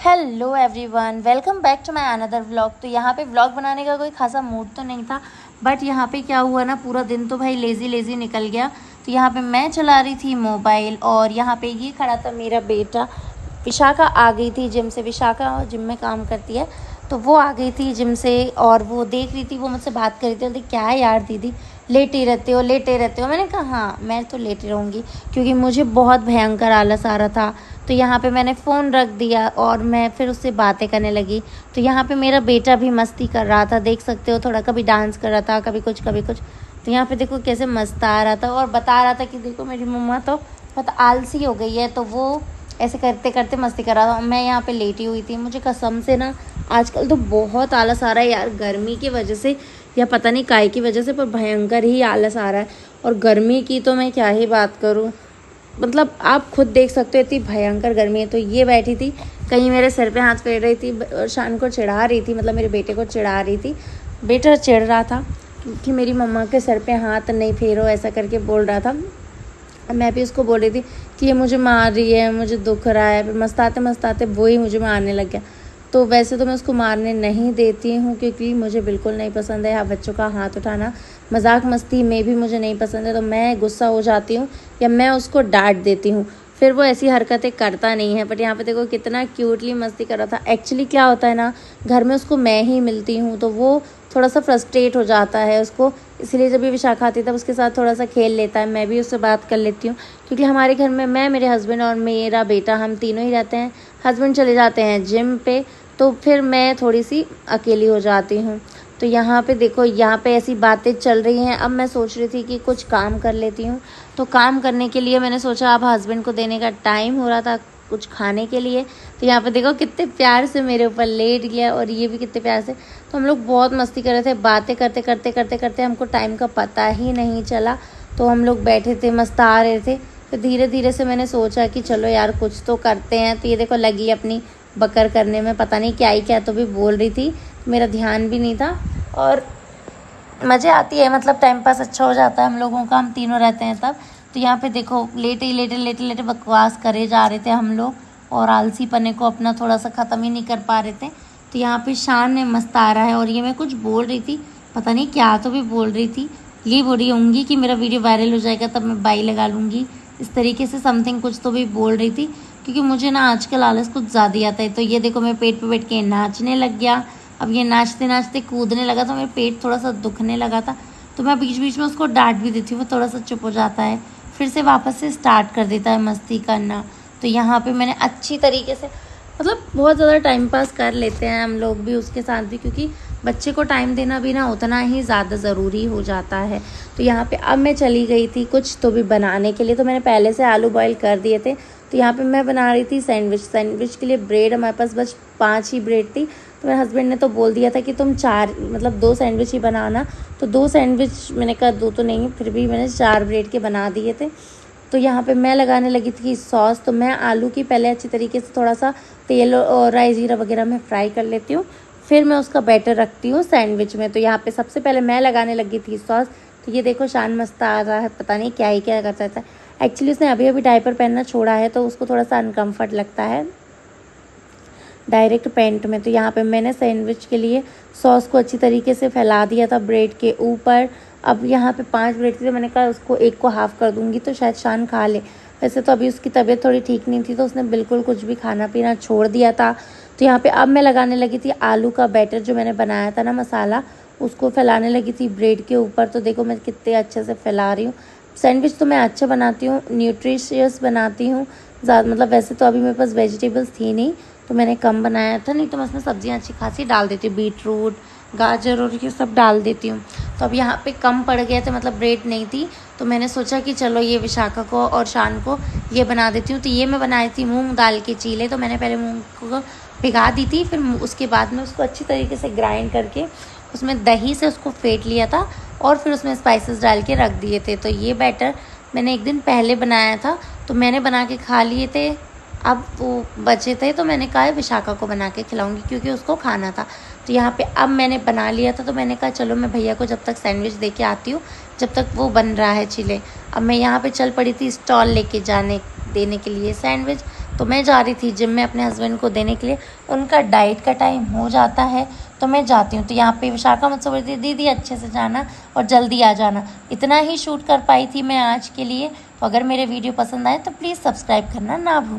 Hello everyone, welcome back to my another vlog. तो यहाँ पे व्लॉग बनाने का कोई खासा मूड तो नहीं था, बट यहाँ पे क्या हुआ ना, पूरा दिन तो भाई लेज़ी निकल गया। तो यहाँ पे मैं चला रही थी मोबाइल और यहाँ पे ये खड़ा था मेरा बेटा। विशाखा आ गई थी जिम से, विशाखा जिम में काम करती है, तो वो आ गई थी जिम से और वो देख रही थी, वो मुझसे बात कर रही थी। बोलती क्या है यार दीदी, लेटे रहते हो। मैंने कहा हाँ मैं तो लेटी रहूँगी, क्योंकि मुझे बहुत भयंकर आलस आ रहा था। तो यहाँ पे मैंने फ़ोन रख दिया और मैं फिर उससे बातें करने लगी। तो यहाँ पे मेरा बेटा भी मस्ती कर रहा था, देख सकते हो, थोड़ा कभी डांस कर रहा था, कभी कुछ कभी कुछ। तो यहाँ पे देखो कैसे मस्त आ रहा था और बता रहा था कि देखो मेरी मम्मा तो बहुत आलसी हो गई है। तो वो ऐसे करते करते मस्ती कर रहा था। मैं यहाँ पे लेटी हुई थी। मुझे कसम से ना आजकल तो बहुत आलस आ रहा है यार, गर्मी की वजह से या पता नहीं काय की वजह से, पर भयंकर ही आलस आ रहा है। और गर्मी की तो मैं क्या ही बात करूँ, मतलब आप खुद देख सकते हो इतनी भयंकर गर्मी है। तो ये बैठी थी कहीं मेरे सर पे हाथ फेर रही थी, शान को चिढ़ा रही थी, मतलब मेरे बेटे को चिढ़ा रही थी। बेटा चिढ़ रहा था कि मेरी मम्मा के सर पे हाथ नहीं फेरो, ऐसा करके बोल रहा था। मैं भी उसको बोल रही थी कि ये मुझे मार रही है, मुझे दुख रहा है। फिर मस्ताते वो ही मुझे मारने लग गया। तो वैसे तो मैं उसको मारने नहीं देती हूँ, क्योंकि मुझे बिल्कुल नहीं पसंद है यहाँ बच्चों का हाथ उठाना। मजाक मस्ती में भी मुझे नहीं पसंद है, तो मैं गुस्सा हो जाती हूँ या मैं उसको डांट देती हूँ, फिर वो ऐसी हरकतें करता नहीं है। बट यहाँ पे देखो कितना क्यूटली मस्ती कर रहा था। एक्चुअली क्या होता है ना, घर में उसको मैं ही मिलती हूँ, तो वो थोड़ा सा फ्रस्ट्रेट हो जाता है उसको, इसलिए जब भी विशाखा आती है तब उसके साथ थोड़ा सा खेल लेता है। मैं भी उससे बात कर लेती हूँ, क्योंकि हमारे घर में मैं, मेरे हस्बैंड और मेरा बेटा, हम तीनों ही रहते हैं। हस्बैंड चले जाते हैं जिम पे, तो फिर मैं थोड़ी सी अकेली हो जाती हूँ। तो यहाँ पे देखो, यहाँ पे ऐसी बातें चल रही हैं। अब मैं सोच रही थी कि कुछ काम कर लेती हूँ। तो काम करने के लिए मैंने सोचा, अब हस्बैंड को देने का टाइम हो रहा था कुछ खाने के लिए। तो यहाँ पे देखो कितने प्यार से मेरे ऊपर लेट गया और ये भी कितने प्यार से। तो हम लोग बहुत मस्ती कर रहे थे, बातें करते हमको टाइम का पता ही नहीं चला। तो हम लोग बैठे थे, मस्ता रहे थे। तो धीरे धीरे से मैंने सोचा कि चलो यार कुछ तो करते हैं। तो ये देखो लगी अपनी बकर करने में, पता नहीं क्या ही क्या तो भी बोल रही थी, मेरा ध्यान भी नहीं था। और मज़े आती है, मतलब टाइम पास अच्छा हो जाता है हम लोगों का, हम तीनों रहते हैं तब। तो यहाँ पे देखो लेटे बकवास करे जा रहे थे हम लोग, और आलसी पने को अपना थोड़ा सा ख़त्म ही नहीं कर पा रहे थे। तो यहाँ पे शान में मस्त आ रहा है और ये मैं कुछ बोल रही थी, पता नहीं क्या तो भी बोल रही थी। ये बोल रही होंगी कि मेरा वीडियो वायरल हो जाएगा तब मैं बाई लगा लूँगी, इस तरीके से समथिंग कुछ तो भी बोल रही थी। क्योंकि मुझे ना आजकल आलस कुछ ज़्यादा ही आता है। तो ये देखो मैं पेट पे बैठ के नाचने लग गया। अब ये नाचते नाचते कूदने लगा, तो मेरा पेट थोड़ा सा दुखने लगा था। तो मैं बीच बीच में उसको डांट भी देती हूँ, वो थोड़ा सा चुप हो जाता है, फिर से वापस से स्टार्ट कर देता है मस्ती करना। तो यहाँ पे मैंने अच्छी तरीके से, मतलब बहुत ज़्यादा टाइम पास कर लेते हैं हम लोग भी उसके साथ भी, क्योंकि बच्चे को टाइम देना भी ना उतना ही ज़्यादा ज़रूरी हो जाता है। तो यहाँ पे अब मैं चली गई थी कुछ तो भी बनाने के लिए। तो मैंने पहले से आलू बॉईल कर दिए थे। तो यहाँ पे मैं बना रही थी सैंडविच के लिए ब्रेड। हमारे पास बस 5 ही ब्रेड थी। तो मेरे हस्बैंड ने तो बोल दिया था कि तुम 4, मतलब 2 सैंडविच ही बनाना। तो 2 सैंडविच, मैंने कहा 2 तो नहीं, फिर भी मैंने 4 ब्रेड के बना दिए थे। तो यहाँ पे मैं लगाने लगी थी सॉस। तो मैं आलू की पहले अच्छी तरीके से थोड़ा सा तेल और राई जीरा वगैरह में फ्राई कर लेती हूँ, फिर मैं उसका बैटर रखती हूँ सैंडविच में। तो यहाँ पे सबसे पहले मैं लगाने लगी थी सॉस। तो ये देखो शान मस्त आ रहा है, पता नहीं क्या ही क्या करता था। एक्चुअली उसने अभी अभी डायपर पहनना छोड़ा है, तो उसको थोड़ा सा अनकम्फर्ट लगता है डायरेक्ट पैंट में। तो यहाँ पे मैंने सैंडविच के लिए सॉस को अच्छी तरीके से फैला दिया था ब्रेड के ऊपर। अब यहाँ पे 5 ब्रेड थे, मैंने कहा उसको एक को हाफ़ कर दूँगी तो शायद शान खा ले। वैसे तो अभी उसकी तबीयत थोड़ी ठीक नहीं थी, तो उसने बिल्कुल कुछ भी खाना पीना छोड़ दिया था। तो यहाँ पे अब मैं लगाने लगी थी आलू का बैटर, जो मैंने बनाया था ना मसाला, उसको फैलाने लगी थी ब्रेड के ऊपर। तो देखो मैं कितने अच्छे से फैला रही हूँ। सैंडविच तो मैं अच्छा बनाती हूँ, न्यूट्रिशियस बनाती हूँ ज़्यादा, मतलब वैसे तो अभी मेरे पास वेजिटेबल्स थी नहीं, तो मैंने कम बनाया था, नहीं तो मैं उसमें सब्जियाँ अच्छी खासी डाल देती हूँ, बीटरूट, गाजर और ये सब डाल देती हूँ। तो अब यहाँ पे कम पड़ गए थे, मतलब ब्रेड नहीं थी, तो मैंने सोचा कि चलो ये विशाखा को और शान को ये बना देती हूँ। तो ये मैं बनाई थी मूंग दाल के चीले। तो मैंने पहले मूंग को भिगा दी थी, फिर उसके बाद में उसको अच्छी तरीके से ग्राइंड करके उसमें दही से उसको फेंट लिया था और फिर उसमें स्पाइसेस डाल के रख दिए थे। तो ये बैटर मैंने एक दिन पहले बनाया था, तो मैंने बना के खा लिए थे। अब वो बचे थे, तो मैंने कहा विशाखा को बना के खिलाऊंगी, क्योंकि उसको खाना था। तो यहाँ पे अब मैंने बना लिया था, तो मैंने कहा चलो मैं भैया को जब तक सैंडविच दे के आती हूँ, जब तक वो बन रहा है चीले। अब मैं यहाँ पे चल पड़ी थी स्टॉल लेके देने के लिए सैंडविच। तो मैं जा रही थी जिम में अपने हस्बैंड को देने के लिए। उनका डाइट का टाइम हो जाता है तो मैं जाती हूँ। तो यहाँ पे विशाखा मुझसे बोलती थी दीदी अच्छे से जाना और जल्दी आ जाना। इतना ही शूट कर पाई थी मैं आज के लिए। तो अगर मेरे वीडियो पसंद आए तो प्लीज़ सब्सक्राइब करना ना भूलें।